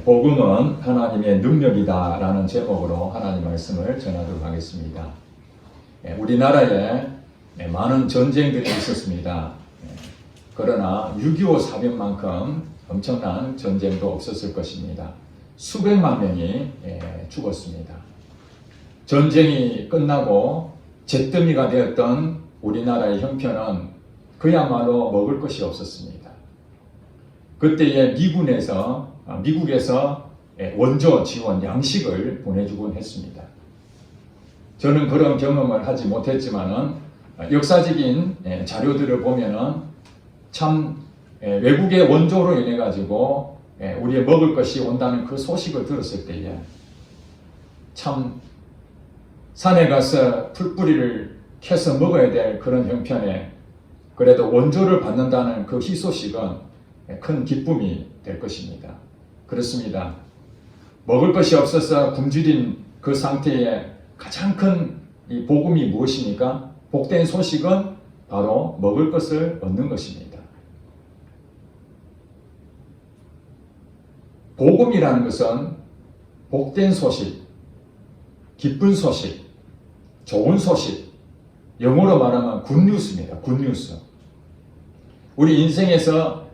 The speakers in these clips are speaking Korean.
복음은 하나님의 능력이다 라는 제목으로 하나님 말씀을 전하도록 하겠습니다. 우리나라에 많은 전쟁들이 있었습니다. 그러나 6.25 사변만큼 엄청난 전쟁도 없었을 것입니다. 수백만 명이 죽었습니다. 전쟁이 끝나고 잿더미가 되었던 우리나라의 형편은 그야말로 먹을 것이 없었습니다. 그때에 미국에서 원조 지원 양식을 보내주곤 했습니다. 저는 그런 경험을 하지 못했지만은 역사적인 자료들을 보면은 참 외국의 원조로 인해 가지고 우리의 먹을 것이 온다는 그 소식을 들었을 때에 참 산에 가서 풀뿌리를 캐서 먹어야 될 그런 형편에 그래도 원조를 받는다는 그 희소식은 큰 기쁨이 될 것입니다. 그렇습니다. 먹을 것이 없어서 굶주린 그 상태에 가장 큰 이 복음이 무엇입니까? 복된 소식은 바로 먹을 것을 얻는 것입니다. 복음이라는 것은 복된 소식, 기쁜 소식, 좋은 소식, 영어로 말하면 굿뉴스입니다. 굿뉴스. 우리 인생에서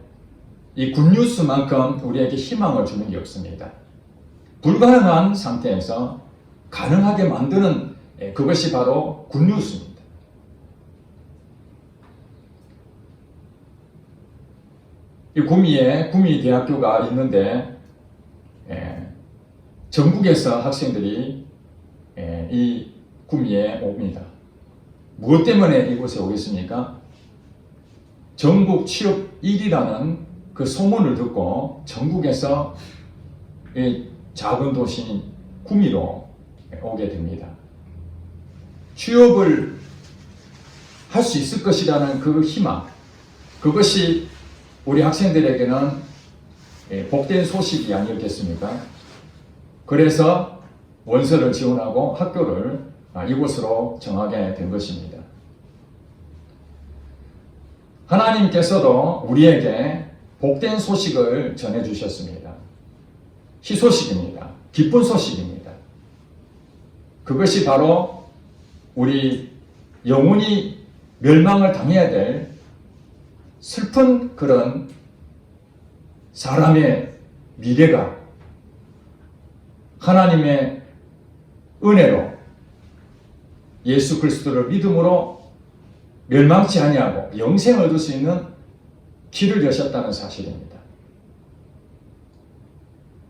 이 굿뉴스만큼 우리에게 희망을 주는 게 없습니다. 불가능한 상태에서 가능하게 만드는 그것이 바로 굿뉴스입니다. 이 구미 대학교가 있는데 전국에서 학생들이 이 구미에 옵니다. 무엇 때문에 이곳에 오겠습니까? 전국 취업 1위라는 그 소문을 듣고 전국에서 이 작은 도시인 구미로 오게 됩니다. 취업을 할 수 있을 것이라는 그 희망, 그것이 우리 학생들에게는 복된 소식이 아니었겠습니까? 그래서 원서를 지원하고 학교를 이곳으로 정하게 된 것입니다. 하나님께서도 우리에게 복된 소식을 전해주셨습니다. 희소식입니다. 기쁜 소식입니다. 그것이 바로 우리 영혼이 멸망을 당해야 될 슬픈 그런 사람의 미래가 하나님의 은혜로 예수 그리스도를 믿음으로 멸망치 아니하고 영생을 얻을 수 있는 길을 여셨다는 사실입니다.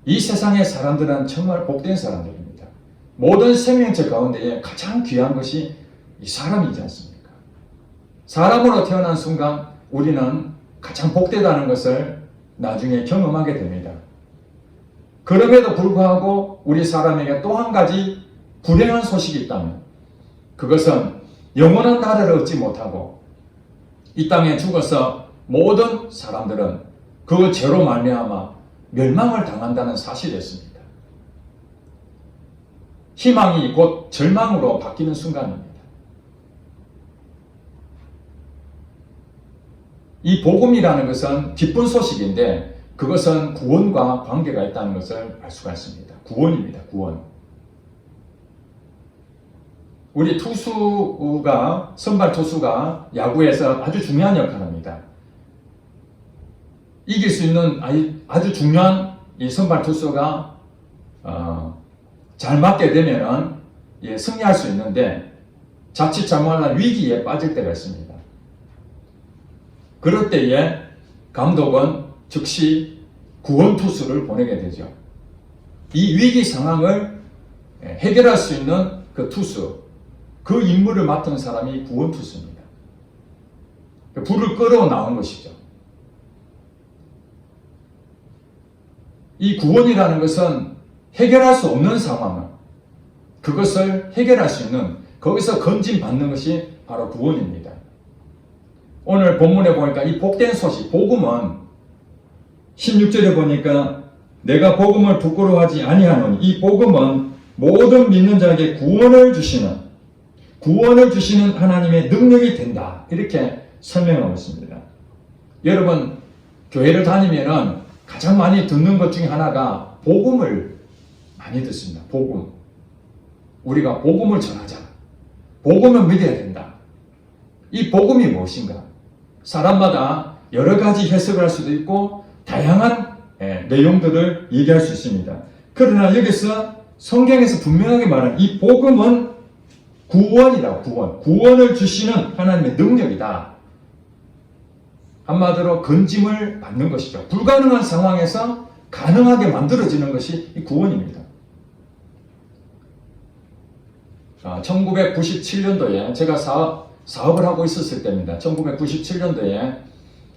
이 세상의 사람들은 정말 복된 사람들입니다. 모든 생명체 가운데에 가장 귀한 것이 이 사람이지 않습니까? 사람으로 태어난 순간 우리는 가장 복되다는 것을 나중에 경험하게 됩니다. 그럼에도 불구하고 우리 사람에게 또 한 가지 불행한 소식이 있다면 그것은 영원한 나라를 얻지 못하고 이 땅에 죽어서 모든 사람들은 그 죄로 말미암아 멸망을 당한다는 사실이었습니다. 희망이 곧 절망으로 바뀌는 순간입니다. 이 복음이라는 것은 기쁜 소식인데 그것은 구원과 관계가 있다는 것을 알 수가 있습니다. 구원입니다. 구원. 우리 선발 투수가 야구에서 아주 중요한 역할을 합니다. 이길 수 있는 아주 중요한 이 선발 투수가 잘 맞게 되면은 승리할 수 있는데 자칫 잘못하면 위기에 빠질 때가 있습니다. 그럴 때에 감독은 즉시 구원 투수를 보내게 되죠. 이 위기 상황을 해결할 수 있는 그 투수, 그 임무를 맡은 사람이 구원 투수입니다. 불을 끌어 나온 것이죠. 이 구원이라는 것은 해결할 수 없는 상황을 그것을 해결할 수 있는 거기서 건진받는 것이 바로 구원입니다. 오늘 본문에 보니까 이 복된 소식, 복음은 16절에 보니까 내가 복음을 부끄러워하지 아니하노니 이 복음은 모든 믿는 자에게 구원을 주시는 하나님의 능력이 된다. 이렇게 설명하고 있습니다. 여러분 교회를 다니면은 가장 많이 듣는 것 중에 하나가 복음을 많이 듣습니다. 복음. 우리가 복음을 전하자. 복음을 믿어야 된다. 이 복음이 무엇인가? 사람마다 여러 가지 해석을 할 수도 있고 다양한 내용들을 얘기할 수 있습니다. 그러나 여기서 성경에서 분명하게 말한 이 복음은 구원이다. 구원을 주시는 하나님의 능력이다. 한마디로 건짐을 받는 것이죠. 불가능한 상황에서 가능하게 만들어지는 것이 이 구원입니다. 1997년도에 제가 사업을 하고 있었을 때입니다. 1997년도에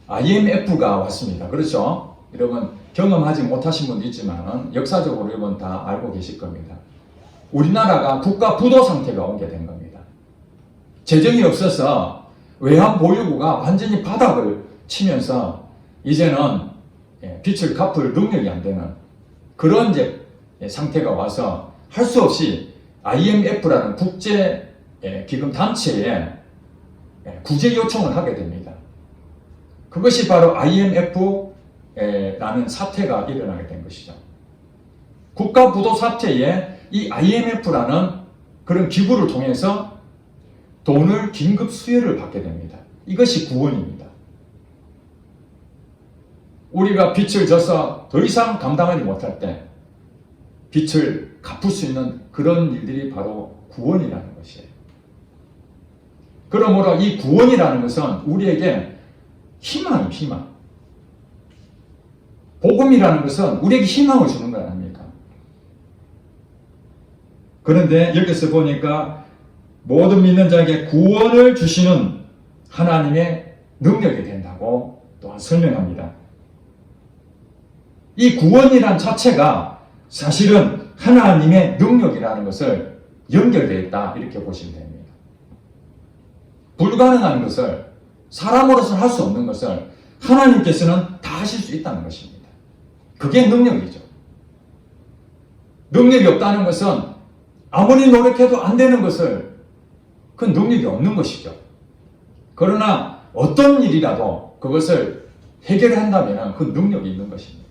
IMF가 왔습니다. 그렇죠? 여러분 경험하지 못하신 분도 있지만 역사적으로 여러분 다 알고 계실 겁니다. 우리나라가 국가 부도 상태가 오게 된 겁니다. 재정이 없어서 외환 보유고가 완전히 바닥을 치면서 이제는 빚을 갚을 능력이 안 되는 그런 이제 상태가 와서 할 수 없이 IMF라는 국제 기금 단체에 구제 요청을 하게 됩니다. 그것이 바로 IMF라는 사태가 일어나게 된 것이죠. 국가 부도 사태에 이 IMF라는 그런 기구를 통해서 돈을 긴급 수혜를 받게 됩니다. 이것이 구원입니다. 우리가 빚을 져서 더 이상 감당하지 못할 때 빚을 갚을 수 있는 그런 일들이 바로 구원이라는 것이에요. 그러므로 이 구원이라는 것은 우리에게 희망입니다. 희망. 복음이라는 것은 우리에게 희망을 주는 거 아닙니까? 그런데 여기서 보니까 모든 믿는 자에게 구원을 주시는 하나님의 능력이 된다고 또한 설명합니다. 이 구원이란 자체가 사실은 하나님의 능력이라는 것을 연결되어 있다 이렇게 보시면 됩니다. 불가능한 것을 사람으로서는 할 수 없는 것을 하나님께서는 다 하실 수 있다는 것입니다. 그게 능력이죠. 능력이 없다는 것은 아무리 노력해도 안 되는 것을 그 능력이 없는 것이죠. 그러나 어떤 일이라도 그것을 해결한다면 그 능력이 있는 것입니다.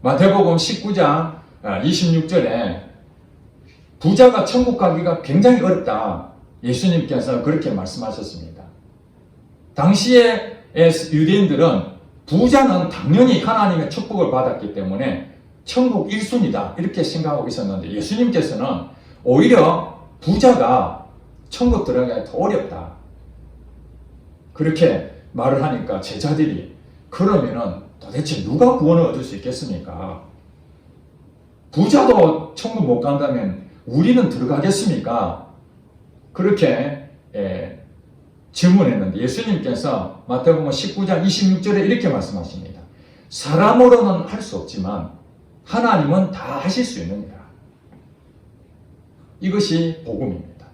마태복음 19장 26절에 부자가 천국 가기가 굉장히 어렵다. 예수님께서 그렇게 말씀하셨습니다. 당시에 유대인들은 부자는 당연히 하나님의 축복을 받았기 때문에 천국 1순위다 이렇게 생각하고 있었는데 예수님께서는 오히려 부자가 천국 들어가기 더 어렵다. 그렇게 말을 하니까 제자들이 그러면은 도대체 누가 구원을 얻을 수 있겠습니까? 부자도 천국 못 간다면 우리는 들어가겠습니까? 그렇게 질문했는데 예수님께서 마태복음 19장 26절에 이렇게 말씀하십니다. 사람으로는 할 수 없지만 하나님은 다 하실 수 있느니라. 이것이 복음입니다.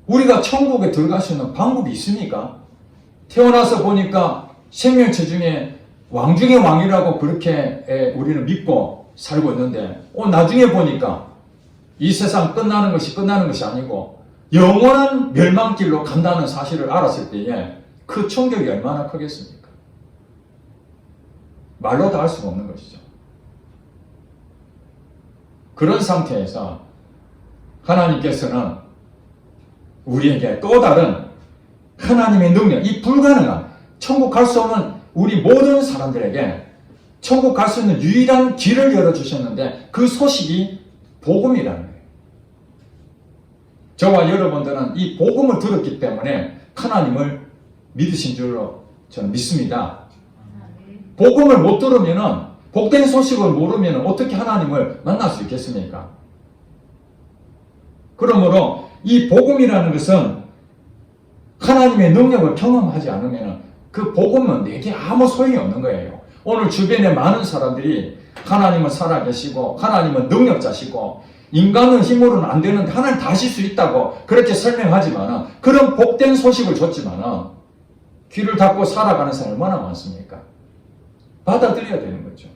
우리가 천국에 들어갈 수 있는 방법이 있습니까? 태어나서 보니까 생명체 중에 왕 중의 왕이라고 그렇게 우리는 믿고 살고 있는데 나중에 보니까 이 세상 끝나는 것이 아니고 영원한 멸망길로 간다는 사실을 알았을 때에 그 충격이 얼마나 크겠습니까? 말로 다 할 수가 없는 것이죠. 그런 상태에서 하나님께서는 우리에게 또 다른 하나님의 능력, 이 불가능한 천국 갈 수 없는 우리 모든 사람들에게 천국 갈 수 있는 유일한 길을 열어주셨는데 그 소식이 복음이라는 거예요. 저와 여러분들은 이 복음을 들었기 때문에 하나님을 믿으신 줄로 저는 믿습니다. 복음을 못 들으면은 복된 소식을 모르면 어떻게 하나님을 만날 수 있겠습니까? 그러므로 이 복음이라는 것은 하나님의 능력을 경험하지 않으면 그 복음은 내게 아무 소용이 없는 거예요. 오늘 주변에 많은 사람들이 하나님은 살아계시고 하나님은 능력자시고 인간은 힘으로는 안 되는데 하나님 다 하실 수 있다고 그렇게 설명하지만 그런 복된 소식을 줬지만 귀를 닫고 살아가는 사람이 얼마나 많습니까? 받아들여야 되는 거죠.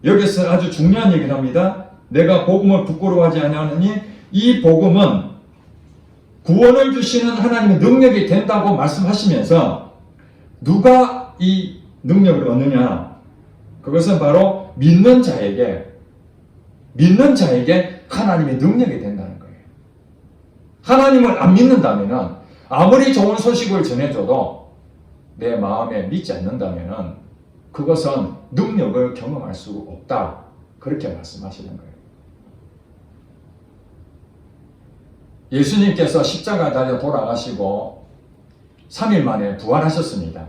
여기서 아주 중요한 얘기를 합니다. 내가 복음을 부끄러워하지 아니하느니 이 복음은 구원을 주시는 하나님의 능력이 된다고 말씀하시면서 누가 이 능력을 얻느냐? 그것은 바로 믿는 자에게 하나님의 능력이 된다는 거예요. 하나님을 안 믿는다면 아무리 좋은 소식을 전해줘도 내 마음에 믿지 않는다면 그것은 능력을 경험할 수 없다. 그렇게 말씀하시는 거예요. 예수님께서 십자가 달려 돌아가시고 3일 만에 부활하셨습니다.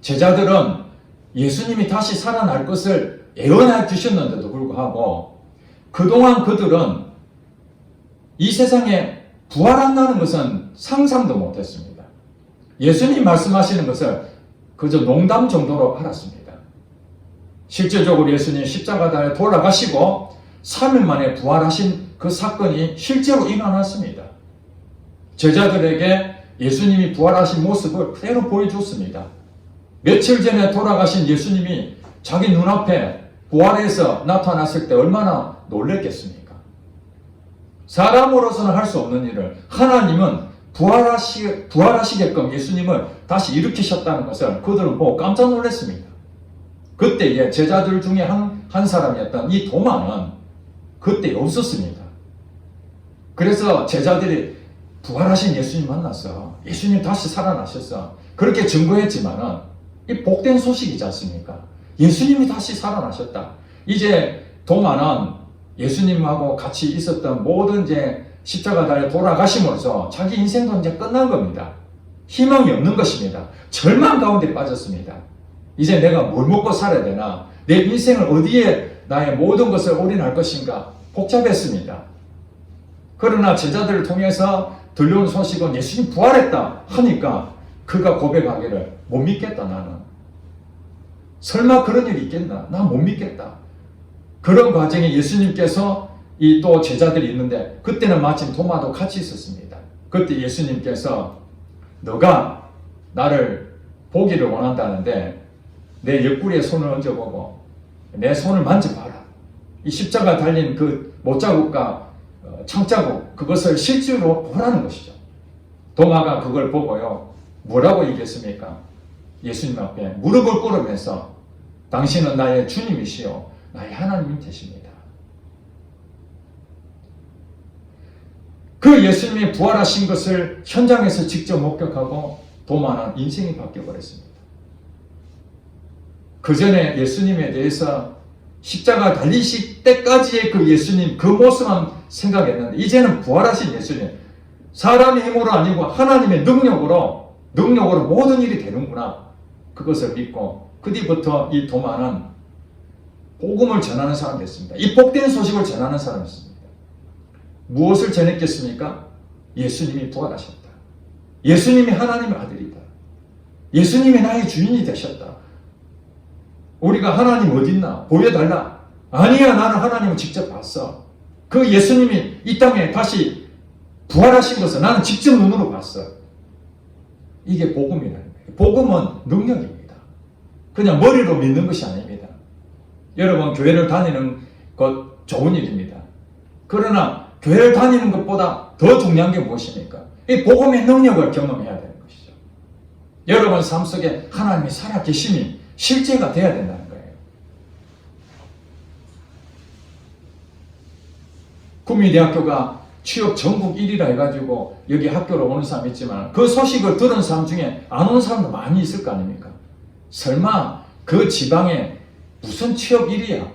제자들은 예수님이 다시 살아날 것을 예언해 주셨는데도 불구하고 그동안 그들은 이 세상에 부활한다는 것은 상상도 못했습니다. 예수님 말씀하시는 것을 그저 농담 정도로 알았습니다. 실제적으로 예수님 십자가 달려 돌아가시고 3일 만에 부활하신 그 사건이 실제로 일어났습니다. 제자들에게 예수님이 부활하신 모습을 그대로 보여줬습니다. 며칠 전에 돌아가신 예수님이 자기 눈앞에 부활해서 나타났을 때 얼마나 놀랬겠습니까? 사람으로서는 할 수 없는 일을 하나님은 부활하시게끔 예수님을 다시 일으키셨다는 것을 그들은 보고 깜짝 놀랐습니다. 그때 제자들 중에 한 사람이었던 이 도마는 그때 없었습니다. 그래서 제자들이 부활하신 예수님 만났어. 예수님 다시 살아나셨어. 그렇게 증거했지만은 이 복된 소식이지 않습니까? 예수님이 다시 살아나셨다. 이제 도마는 예수님하고 같이 있었던 모든 십자가 달려 돌아가심으로써 자기 인생도 이제 끝난 겁니다. 희망이 없는 것입니다. 절망 가운데 빠졌습니다. 이제 내가 뭘 먹고 살아야 되나? 내 인생을 어디에 나의 모든 것을 올인할 것인가? 복잡했습니다. 그러나 제자들을 통해서 들려온 소식은 예수님 부활했다 하니까 그가 고백하기를 못 믿겠다 나는. 설마 그런 일이 있겠나? 난 못 믿겠다. 그런 과정에 예수님께서 이 또 제자들이 있는데 그때는 마침 도마도 같이 있었습니다. 그때 예수님께서 너가 나를 보기를 원한다는데 내 옆구리에 손을 얹어보고 내 손을 만져봐라. 이 십자가 달린 그 못자국과 창자국 그것을 실제로 보라는 것이죠. 도마가 그걸 보고요. 뭐라고 얘기했습니까? 예수님 앞에 무릎을 꿇으면서 당신은 나의 주님이시요 나의 하나님이 되십니다. 그 예수님이 부활하신 것을 현장에서 직접 목격하고 도마는 인생이 바뀌어버렸습니다. 그 전에 예수님에 대해서 십자가 달리실 때까지의 그 예수님 그 모습만 생각했는데 이제는 부활하신 예수님 사람의 힘으로 아니고 하나님의 능력으로 모든 일이 되는구나. 그것을 믿고 그 뒤부터 이 도마는 복음을 전하는 사람이 됐습니다. 이 복된 소식을 전하는 사람이었습니다. 무엇을 전했겠습니까? 예수님이 부활하셨다. 예수님이 하나님의 아들이다. 예수님이 나의 주인이 되셨다. 우리가 하나님 어딨나? 보여달라. 아니야, 나는 하나님을 직접 봤어. 그 예수님이 이 땅에 다시 부활하신 것을 나는 직접 눈으로 봤어. 이게 복음이라는 거예요. 복음은 능력입니다. 그냥 머리로 믿는 것이 아닙니다. 여러분, 교회를 다니는 것 좋은 일입니다. 그러나 교회를 다니는 것보다 더 중요한 게 무엇입니까? 이 복음의 능력을 경험해야 되는 것이죠. 여러분 삶 속에 하나님이 살아계심이 실제가 돼야 된다는 거예요. 구미대학교가 취업 전국 1위라 해가지고 여기 학교로 오는 사람 있지만 그 소식을 들은 사람 중에 안 오는 사람도 많이 있을 거 아닙니까? 설마 그 지방에 무슨 취업 1위야?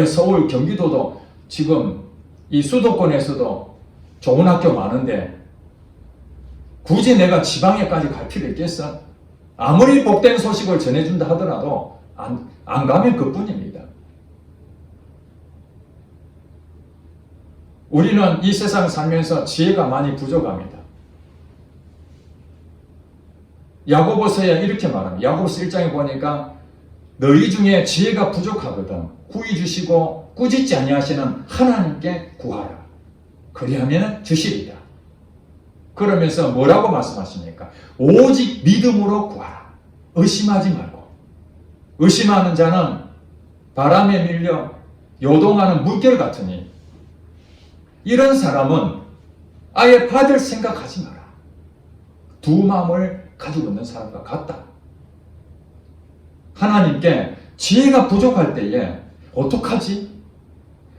서울, 경기도도 지금 이 수도권에서도 좋은 학교 많은데 굳이 내가 지방에까지 갈 필요 있겠어? 아무리 복된 소식을 전해준다 하더라도 안 가면 그뿐입니다. 우리는 이 세상 살면서 지혜가 많이 부족합니다. 야고보서에 이렇게 말합니다. 야고보서 1장에 보니까 너희 중에 지혜가 부족하거든 구히 주시고 꾸짖지 아니하시는 하나님께 구하라. 그리하면 주시리라. 그러면서 뭐라고 말씀하십니까? 오직 믿음으로 구하라. 의심하지 말고. 의심하는 자는 바람에 밀려 요동하는 물결 같으니 이런 사람은 아예 받을 생각하지 마라. 두 마음을 가지고 있는 사람과 같다. 하나님께 지혜가 부족할 때에 어떡하지?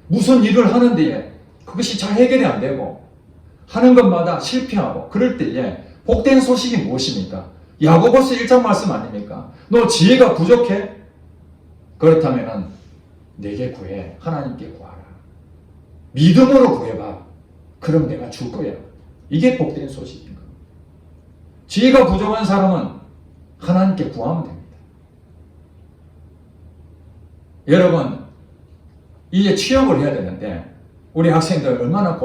무슨 일을 하는데 그것이 잘 해결이 안 되고 하는 것마다 실패하고 그럴 때에 복된 소식이 무엇입니까? 야고보서 1장 말씀 아닙니까? 너 지혜가 부족해? 그렇다면 내게 구해. 하나님께 구하라. 믿음으로 구해봐. 그럼 내가 줄 거야. 이게 복된 소식인 겁니다. 지혜가 부족한 사람은 하나님께 구하면 됩니다. 여러분, 이제 취업을 해야 되는데 우리 학생들 얼마나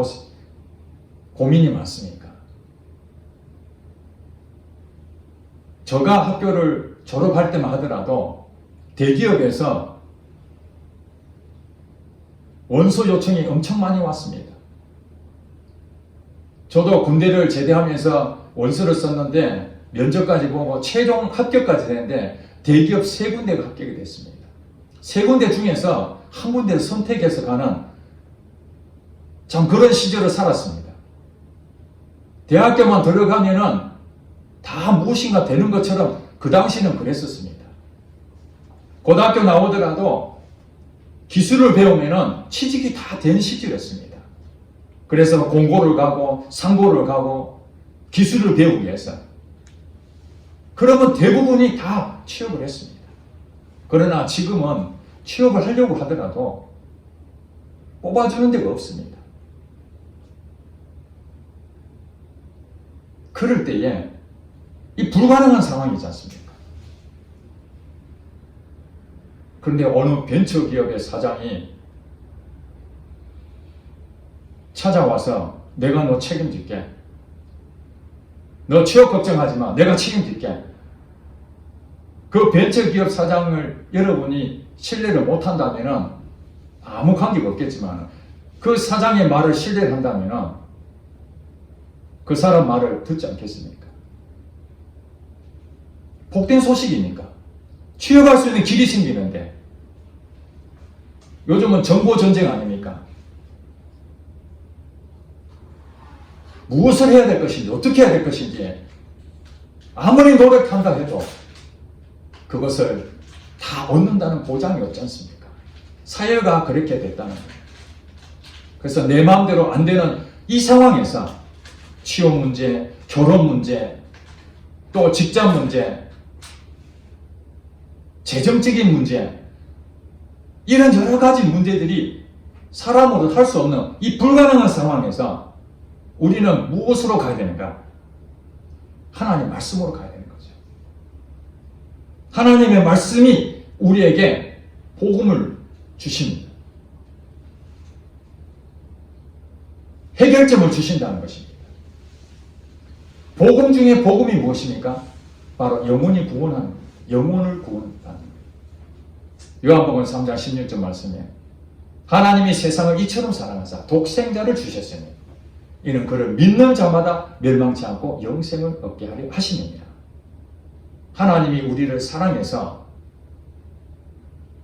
고민이 많습니까? 저가 학교를 졸업할 때만 하더라도 대기업에서 원서 요청이 엄청 많이 왔습니다. 저도 군대를 제대하면서 원서를 썼는데 면접까지 보고 최종 합격까지 되는데 대기업 3군데가 합격이 됐습니다. 3군데 중에서 한 군데를 선택해서 가는 참 그런 시절을 살았습니다. 대학교만 들어가면은 다 무엇인가 되는 것처럼 그 당시는 그랬었습니다. 고등학교 나오더라도 기술을 배우면은 취직이 다 된 시절이었습니다. 그래서 공고를 가고 상고를 가고 기술을 배우기 위해서. 그러면 대부분이 다 취업을 했습니다. 그러나 지금은 취업을 하려고 하더라도 뽑아주는 데가 없습니다. 그럴 때에 이 불가능한 상황이지 않습니까? 그런데 어느 벤처기업의 사장이 찾아와서 내가 너 책임질게. 너 취업 걱정하지 마. 내가 책임질게. 그 벤처기업 사장을 여러분이 신뢰를 못한다면 아무 관계가 없겠지만 그 사장의 말을 신뢰를 한다면 그 사람 말을 듣지 않겠습니까? 복된 소식이니까. 취업할 수 있는 길이 생기는데 요즘은 정보 전쟁 아닙니까? 무엇을 해야 될 것인지 어떻게 해야 될 것인지 아무리 노력한다 해도 그것을 다 얻는다는 보장이 없지 않습니까? 사회가 그렇게 됐다는 거예요. 그래서 내 마음대로 안 되는 이 상황에서 취업 문제, 결혼 문제, 또 직장 문제, 재정적인 문제, 이런 여러 가지 문제들이 사람으로 할 수 없는 이 불가능한 상황에서 우리는 무엇으로 가야 되는가? 하나님 말씀으로 가야 되는 거죠. 하나님의 말씀이 우리에게 복음을 주십니다. 해결점을 주신다는 것입니다. 복음 중에 복음이 무엇입니까? 바로 영혼이 구원하는 거예요. 영혼을 구원하는 거예요. 요한복음 3장 16절 말씀에 하나님이 세상을 이처럼 사랑하사 독생자를 주셨으니 이는 그를 믿는 자마다 멸망치 않고 영생을 얻게 하려 하심이니라. 하나님이 우리를 사랑해서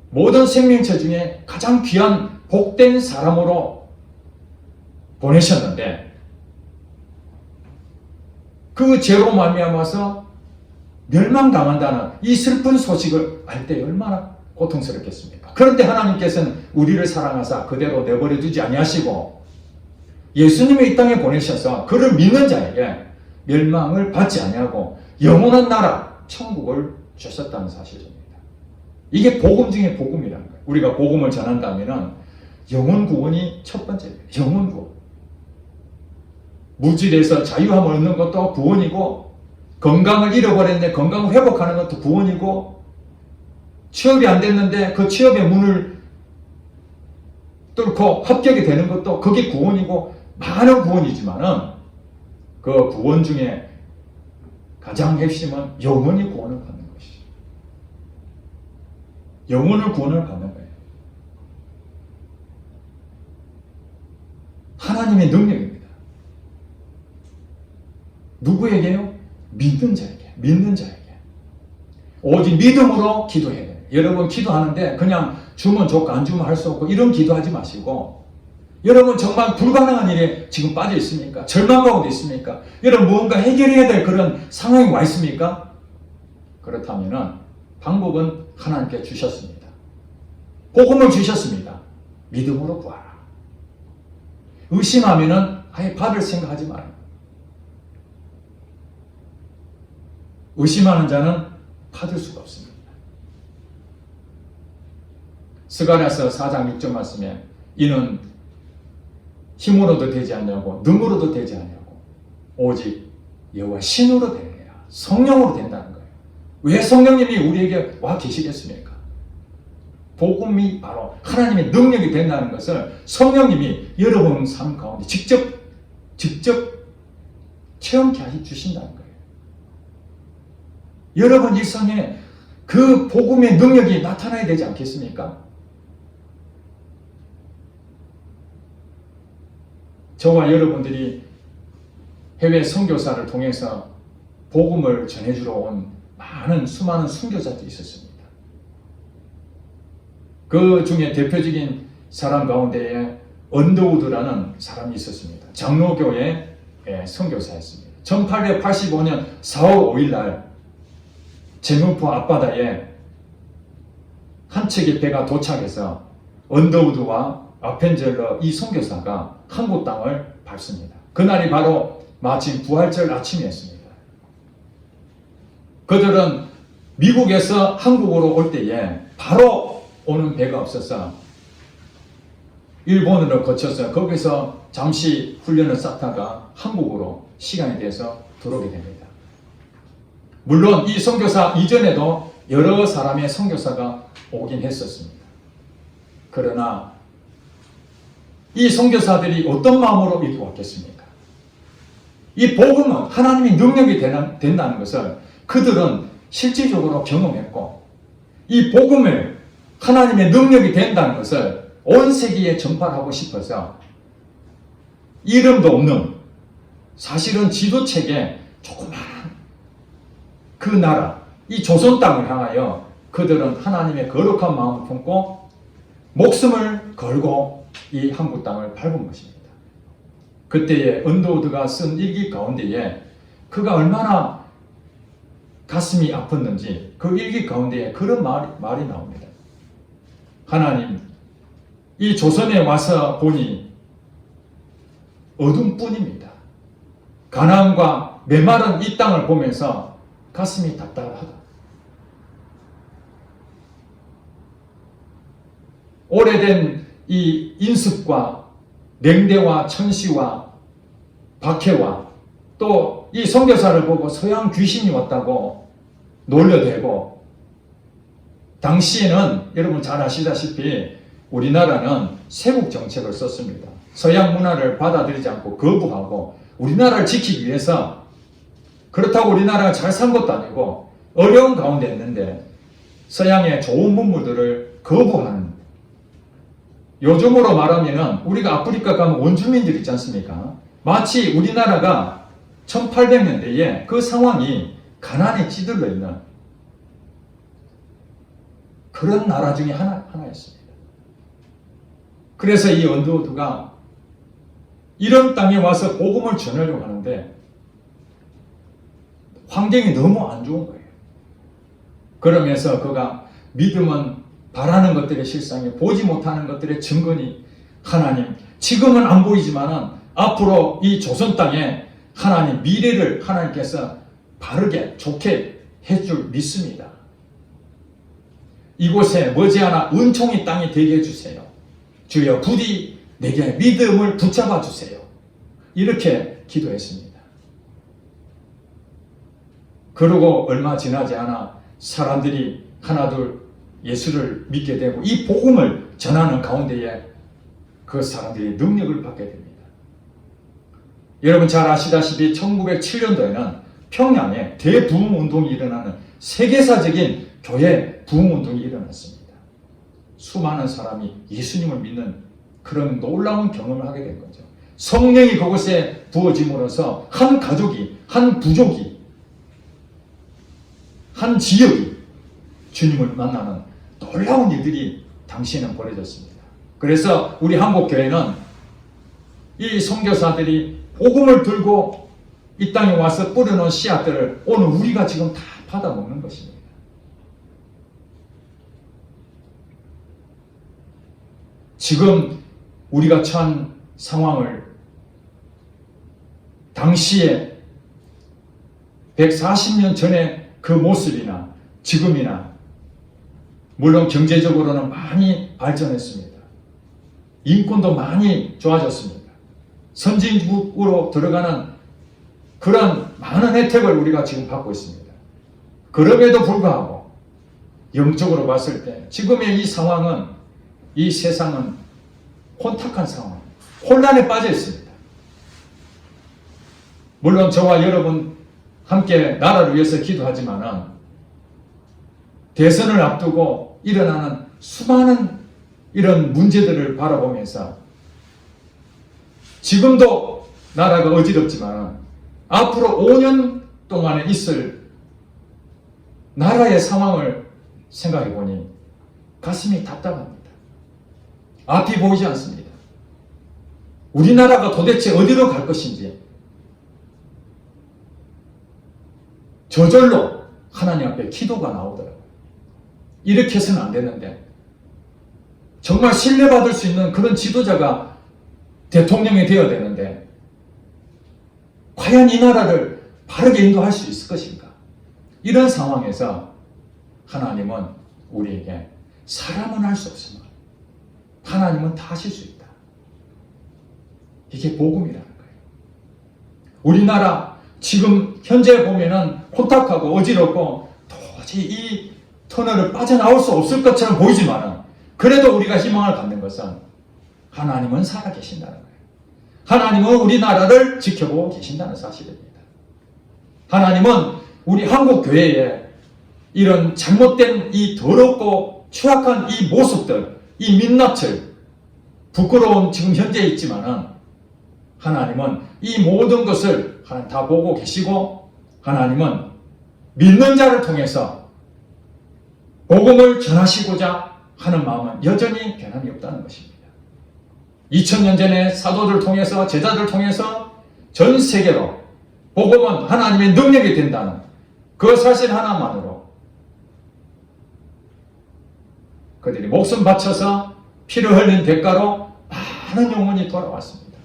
모든 생명체 중에 가장 귀한 복된 사람으로 보내셨는데 그 죄로 말미암아서 멸망당한다는 이 슬픈 소식을 알 때 얼마나 고통스럽겠습니까? 그런데 하나님께서는 우리를 사랑하사 그대로 내버려 두지 아니하시고 예수님을 이 땅에 보내셔서 그를 믿는 자에게 멸망을 받지 아니하고 영원한 나라, 천국을 주셨다는 사실입니다. 이게 복음 중에 복음이라는 거예요. 우리가 복음을 전한다면 영혼 구원이 첫 번째입니다. 영혼 구원. 물질에서 자유함을 얻는 것도 구원이고 건강을 잃어버렸는데 건강을 회복하는 것도 구원이고 취업이 안 됐는데 그 취업의 문을 뚫고 합격이 되는 것도 그게 구원이고 많은 구원이지만은 그 구원 중에 가장 핵심은 영혼이 구원을 받는 것이죠. 영혼을 구원을 받는 거예요. 하나님의 능력입니다. 누구에게요? 믿는 자에게. 믿는 자에게. 오직 믿음으로 기도해야 돼요. 여러분 기도하는데 그냥 주면 좋고 안 주면 할 수 없고 이런 기도하지 마시고 여러분 정말 불가능한 일에 지금 빠져 있습니까? 절망 가운데 있습니까? 여러분 무언가 해결해야 될 그런 상황이 와 있습니까? 그렇다면 방법은 하나님께 주셨습니다. 복음을 주셨습니다. 믿음으로 구하라. 의심하면은 아예 받을 생각하지 마라. 의심하는 자는 받을 수가 없습니다. 스가랴서 4장 6절 말씀에 이는 힘으로도 되지 않냐고 능으로도 되지 않냐고 오직 여호와 신으로 되느냐 성령으로 된다는 거예요. 왜 성령님이 우리에게 와 계시겠습니까? 복음이 바로 하나님의 능력이 된다는 것을 성령님이 여러분 삶 가운데 직접 체험케 해 주신다는 거예요. 여러분 일상에 그 복음의 능력이 나타나야 되지 않겠습니까? 저와 여러분들이 해외 선교사를 통해서 복음을 전해주러 온 수많은 선교사들이 있었습니다. 그 중에 대표적인 사람 가운데에 언더우드라는 사람이 있었습니다. 장로교의 선교사였습니다. 1885년 4월 5일 날 제문포 앞바다에 한 척의 배가 도착해서 언더우드와 아펜젤러 이 선교사가 한국 땅을 밟습니다. 그날이 바로 마침 부활절 아침이었습니다. 그들은 미국에서 한국으로 올 때에 바로 오는 배가 없어서 일본으로 거쳐서 거기서 잠시 훈련을 쌓다가 한국으로 시간이 돼서 들어오게 됩니다. 물론 이 선교사 이전에도 여러 사람의 선교사가 오긴 했었습니다. 그러나 이 선교사들이 어떤 마음으로 이렇게 왔겠습니까? 이 복음은 하나님의 능력이 된다는 것을 그들은 실질적으로 경험했고 이 복음을 하나님의 능력이 된다는 것을 온 세계에 전파하고 싶어서 이름도 없는 사실은 지도책에 조그마한 그 나라 이 조선 땅을 향하여 그들은 하나님의 거룩한 마음을 품고 목숨을 걸고 이 한국 땅을 밟은 것입니다. 그때에 언더우드가 쓴 일기 가운데에 그가 얼마나 가슴이 아팠는지 그 일기 가운데에 그런 말이 나옵니다. 하나님, 이 조선에 와서 보니 어둠뿐입니다. 가나안과 메마른 이 땅을 보면서 가슴이 답답하다. 오래된 이 인습과 냉대와 천시와 박해와 또 이 선교사를 보고 서양 귀신이 왔다고 놀려대고 당시에는 여러분 잘 아시다시피 우리나라는 세국 정책을 썼습니다. 서양 문화를 받아들이지 않고 거부하고 우리나라를 지키기 위해서 그렇다고 우리나라가 잘 산 것도 아니고 어려운 가운데 있는데 서양의 좋은 문물들을 거부하는 요즘으로 말하면 우리가 아프리카 가면 원주민들 있지 않습니까? 마치 우리나라가 1800년대에 그 상황이 가난에 찌들러 있는 그런 나라 중에 하나였습니다. 그래서 이 언더우드가 이런 땅에 와서 복음을 전하려고 하는데 환경이 너무 안 좋은 거예요. 그러면서 그가 믿음은 바라는 것들의 실상에 보지 못하는 것들의 증거니 하나님 지금은 안 보이지만은 앞으로 이 조선 땅에 하나님 미래를 하나님께서 바르게 좋게 해줄 믿습니다. 이곳에 머지않아 은총의 땅이 되게 해주세요. 주여 부디 내게 믿음을 붙잡아 주세요. 이렇게 기도했습니다. 그러고 얼마 지나지 않아 사람들이 하나둘 예수를 믿게 되고 이 복음을 전하는 가운데에 그 사람들이 능력을 받게 됩니다. 여러분 잘 아시다시피 1907년도에는 평양에 대부흥운동이 일어나는 세계사적인 교회 부흥운동이 일어났습니다. 수많은 사람이 예수님을 믿는 그런 놀라운 경험을 하게 된 거죠. 성령이 그곳에 부어짐으로써 한 가족이, 한 부족이, 한 지역이 주님을 만나는 놀라운 일들이 당시에는 벌어졌습니다. 그래서 우리 한국교회는 이 선교사들이 복음을 들고 이 땅에 와서 뿌려놓은 씨앗들을 오늘 우리가 지금 다 받아먹는 것입니다. 지금 우리가 처한 상황을 당시에 140년 전에 그 모습이나 지금이나 물론 경제적으로는 많이 발전했습니다. 인권도 많이 좋아졌습니다. 선진국으로 들어가는 그런 많은 혜택을 우리가 지금 받고 있습니다. 그럼에도 불구하고 영적으로 봤을 때 지금의 이 상황은, 이 세상은 혼탁한 상황, 혼란에 빠져 있습니다. 물론 저와 여러분 함께 나라를 위해서 기도하지만은 대선을 앞두고 일어나는 수많은 이런 문제들을 바라보면서 지금도 나라가 어지럽지만 앞으로 5년 동안에 있을 나라의 상황을 생각해 보니 가슴이 답답합니다. 앞이 보이지 않습니다. 우리나라가 도대체 어디로 갈 것인지 저절로 하나님 앞에 기도가 나오더라고요. 이렇게 해서는 안 되는데, 정말 신뢰받을 수 있는 그런 지도자가 대통령이 되어야 되는데 과연 이 나라를 바르게 인도할 수 있을 것인가? 이런 상황에서 하나님은 우리에게 사람은 할 수 없으나 하나님은 다 하실 수 있다. 이게 복음이라는 거예요. 우리나라 지금 현재 보면은 혼탁하고 어지럽고 도저히 이 터널을 빠져나올 수 없을 것처럼 보이지만은 그래도 우리가 희망을 갖는 것은 하나님은 살아계신다는 거예요. 하나님은 우리나라를 지켜보고 계신다는 사실입니다. 하나님은 우리 한국 교회에 이런 잘못된 이 더럽고 추악한 이 모습들, 이 민낯을, 부끄러운 지금 현재 있지만은 하나님은 이 모든 것을 하나님 다 보고 계시고 하나님은 믿는 자를 통해서 복음을 전하시고자 하는 마음은 여전히 변함이 없다는 것입니다. 2000년 전에 사도들 통해서 제자들 통해서 전 세계로 복음은 하나님의 능력이 된다는 그 사실 하나만으로 그들이 목숨 바쳐서 피를 흘린 대가로 많은 영혼이 돌아왔습니다.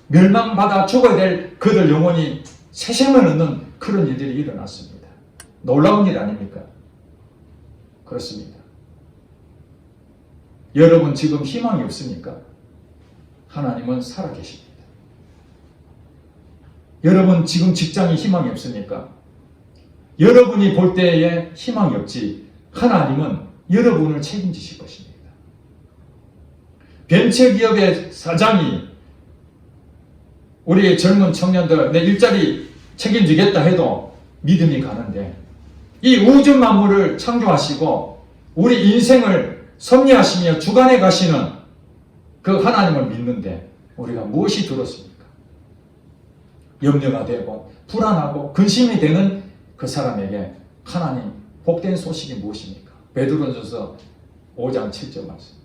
멸망받아 죽어야 될 그들 영혼이 새 생명을 얻는 그런 일들이 일어났습니다. 놀라운 일 아닙니까? 그렇습니다. 여러분 지금 희망이 없습니까? 하나님은 살아계십니다. 여러분 지금 직장에 희망이 없습니까? 여러분이 볼 때에 희망이 없지 하나님은 여러분을 책임지실 것입니다. 벤처기업의 사장이 우리 젊은 청년들 내 일자리 책임지겠다 해도 믿음이 가는데 이 우주 만물을 창조하시고 우리 인생을 섭리하시며 주관해 가시는 그 하나님을 믿는데 우리가 무엇이 들었습니까? 염려가 되고 불안하고 근심이 되는 그 사람에게 하나님 복된 소식이 무엇입니까? 베드로전서 5장 7절 말씀.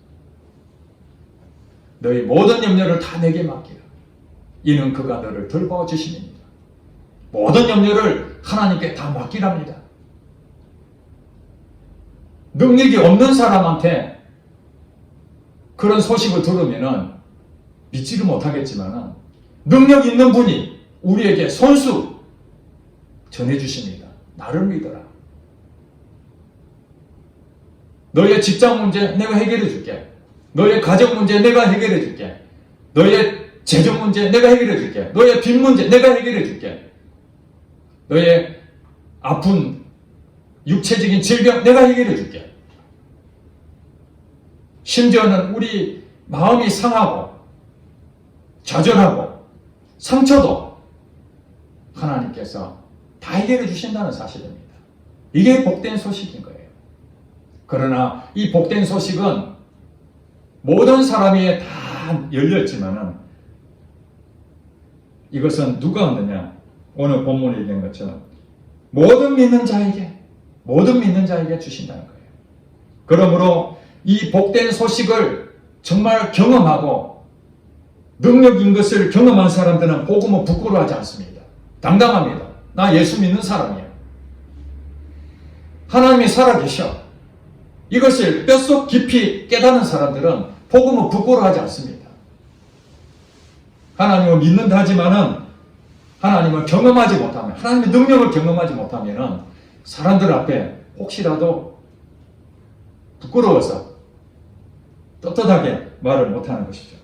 너희 모든 염려를 다 내게 맡기라. 이는 그가 너를 돌보아 주심입니다. 모든 염려를 하나님께 다 맡기랍니다. 능력이 없는 사람한테 그런 소식을 들으면 믿지를 못하겠지만 능력 있는 분이 우리에게 손수 전해주십니다. 나를 믿어라. 너의 직장 문제 내가 해결해 줄게. 너의 가정 문제 내가 해결해 줄게. 너의 재정 문제 내가 해결해 줄게. 너의 빚 문제 내가 해결해 줄게. 너의 아픈 육체적인 질병 내가 해결해 줄게. 심지어는 우리 마음이 상하고 좌절하고 상처도 하나님께서 다 해결해 주신다는 사실입니다. 이게 복된 소식인 거예요. 그러나 이 복된 소식은 모든 사람이 다 열렸지만은 이것은 누가 얻느냐? 오늘 본문에 얘기한 것처럼 모든 믿는 자에게 주신다는 거예요. 그러므로 이 복된 소식을 정말 경험하고 능력인 것을 경험한 사람들은 복음을 부끄러워하지 않습니다. 당당합니다. 나 예수 믿는 사람이야. 하나님이 살아계셔. 이것을 뼛속 깊이 깨닫는 사람들은 복음을 부끄러워하지 않습니다. 하나님을 믿는다 하지만은 하나님을 경험하지 못하면, 하나님의 능력을 경험하지 못하면은 사람들 앞에 혹시라도 부끄러워서 떳떳하게 말을 못하는 것이죠.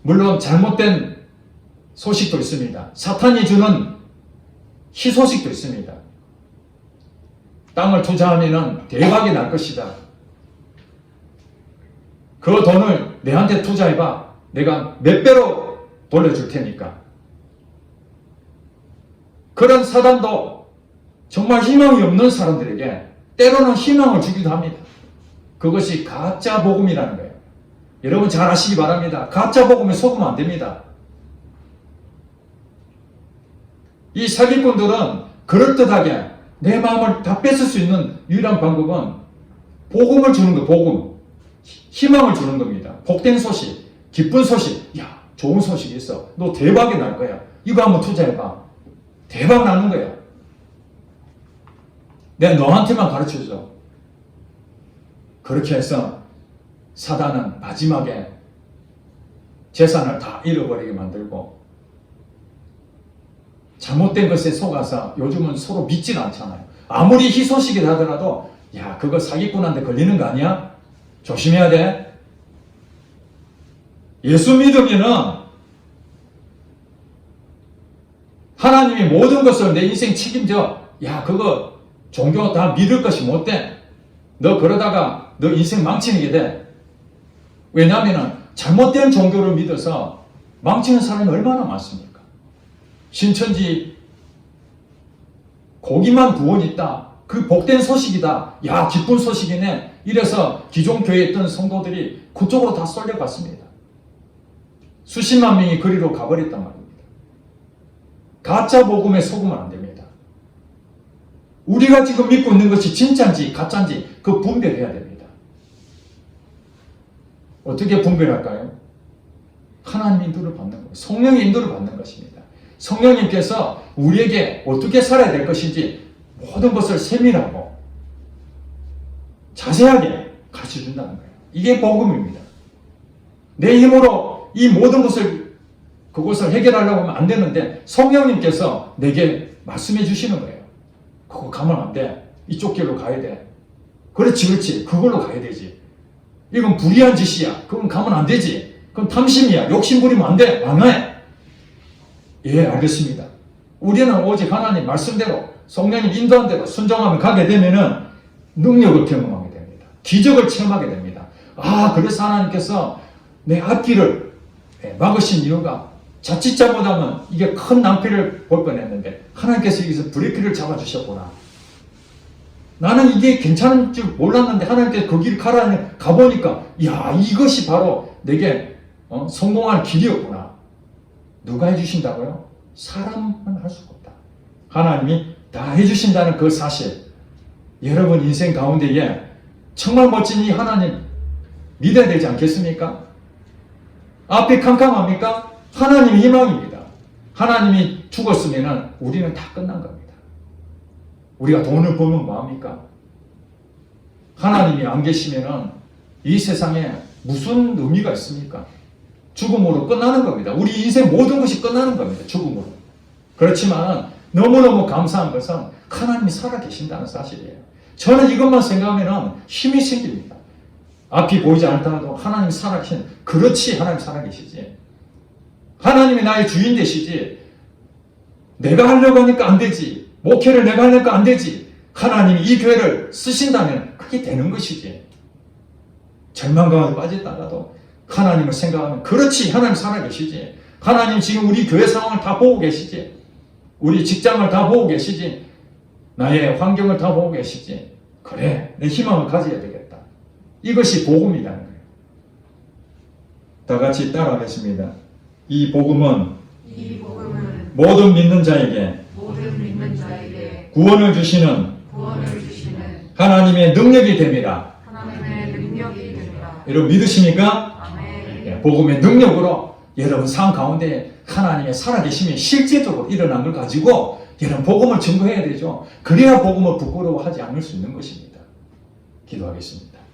물론 잘못된 소식도 있습니다. 사탄이 주는 희소식도 있습니다. 땅을 투자하면 대박이 날 것이다. 그 돈을 내한테 투자해봐. 내가 몇 배로 돌려줄 테니까. 그런 사단도 정말 희망이 없는 사람들에게 때로는 희망을 주기도 합니다. 그것이 가짜 복음이라는 거예요. 여러분 잘 아시기 바랍니다. 가짜 복음에 속으면 안 됩니다. 이 사기꾼들은 그럴듯하게 내 마음을 다 뺏을 수 있는 유일한 방법은 복음을 주는 거, 복음. 희망을 주는 겁니다. 복된 소식, 기쁜 소식. 야, 좋은 소식이 있어. 너 대박이 날 거야. 이거 한번 투자해봐. 대박 나는 거야. 내가 너한테만 가르쳐줘. 그렇게 해서 사단은 마지막에 재산을 다 잃어버리게 만들고 잘못된 것에 속아서 요즘은 서로 믿질 않잖아요. 아무리 희소식이라 하더라도 야, 그거 사기꾼한테 걸리는 거 아니야? 조심해야 돼. 예수 믿으면은 하나님이 모든 것을 내 인생 책임져. 야, 그거 종교 다 믿을 것이 못 돼. 너 그러다가 너 인생 망치게 돼. 왜냐하면 잘못된 종교를 믿어서 망치는 사람이 얼마나 많습니까? 신천지 고기만 구원이 있다. 그 복된 소식이다. 야, 기쁜 소식이네. 이래서 기존 교회에 있던 성도들이 그쪽으로 다 쏠려갔습니다. 수십만 명이 그리로 가버렸단 말입니다. 가짜 복음에 속으면 안 됩니다. 우리가 지금 믿고 있는 것이 진짜인지 가짜인지 그 분별해야 됩니다. 어떻게 분별할까요? 하나님 인도를 받는 거예요. 성령의 인도를 받는 것입니다. 성령님께서 우리에게 어떻게 살아야 될 것인지 모든 것을 세밀하고 자세하게 가르쳐 준다는 거예요. 이게 복음입니다. 내 힘으로 이 모든 그것을 해결하려고 하면 안 되는데 성령님께서 내게 말씀해 주시는 거예요. 그거 가면 안 돼. 이쪽 길로 가야 돼. 그렇지. 그걸로 가야 되지. 이건 불의한 짓이야. 그건 가면 안 되지. 그건 탐심이야. 욕심 부리면 안 돼. 망해. 예, 알겠습니다. 우리는 오직 하나님 말씀대로 성령님 인도한 대로 순종하면 가게 되면은 능력을 경험하게 됩니다. 기적을 체험하게 됩니다. 아, 그래서 하나님께서 내 앞길을 막으신 이유가 자칫 잘못하면 이게 큰 낭패를 볼 뻔했는데 하나님께서 여기서 브레이크를 잡아주셨구나. 나는 이게 괜찮은 줄 몰랐는데 하나님께서 그 길 가보니까 야, 이것이 바로 내게 성공할 길이었구나. 누가 해주신다고요? 사람은 할 수가 없다. 하나님이 다 해주신다는 그 사실. 여러분 인생 가운데에 정말 멋진 이 하나님 믿어야 되지 않겠습니까? 앞이 캄캄합니까? 하나님이 희망입니다. 하나님이 죽었으면 우리는 다 끝난 겁니다. 우리가 돈을 벌면 뭐합니까? 하나님이 안 계시면 이 세상에 무슨 의미가 있습니까? 죽음으로 끝나는 겁니다. 우리 인생 모든 것이 끝나는 겁니다. 죽음으로. 그렇지만 너무너무 감사한 것은 하나님이 살아계신다는 사실이에요. 저는 이것만 생각하면 힘이 생깁니다. 앞이 보이지 않더라도 하나님이 살아계신, 그렇지, 하나님 살아계시지. 하나님이 나의 주인 되시지. 내가 하려고 하니까 안 되지. 목회를 내가 하려니까 안 되지. 하나님이 이 교회를 쓰신다면 그게 되는 것이지. 절망 가운데 빠졌다가도 하나님을 생각하면 그렇지, 하나님 살아계시지. 하나님 지금 우리 교회 상황을 다 보고 계시지. 우리 직장을 다 보고 계시지. 나의 환경을 다 보고 계시지. 그래, 내 희망을 가져야 되겠다. 이것이 복음이라는 거예요. 다 같이 따라하겠습니다. 이 복음은 모든 믿는 자에게 구원을 주시는 하나님의 능력이 됩니다. 여러분 믿으십니까? 네, 복음의 능력으로 여러분 삶 가운데 하나님의 살아계심이 실제적으로 일어난 걸 가지고 여러분 복음을 증거해야 되죠. 그래야 복음을 부끄러워하지 않을 수 있는 것입니다. 기도하겠습니다.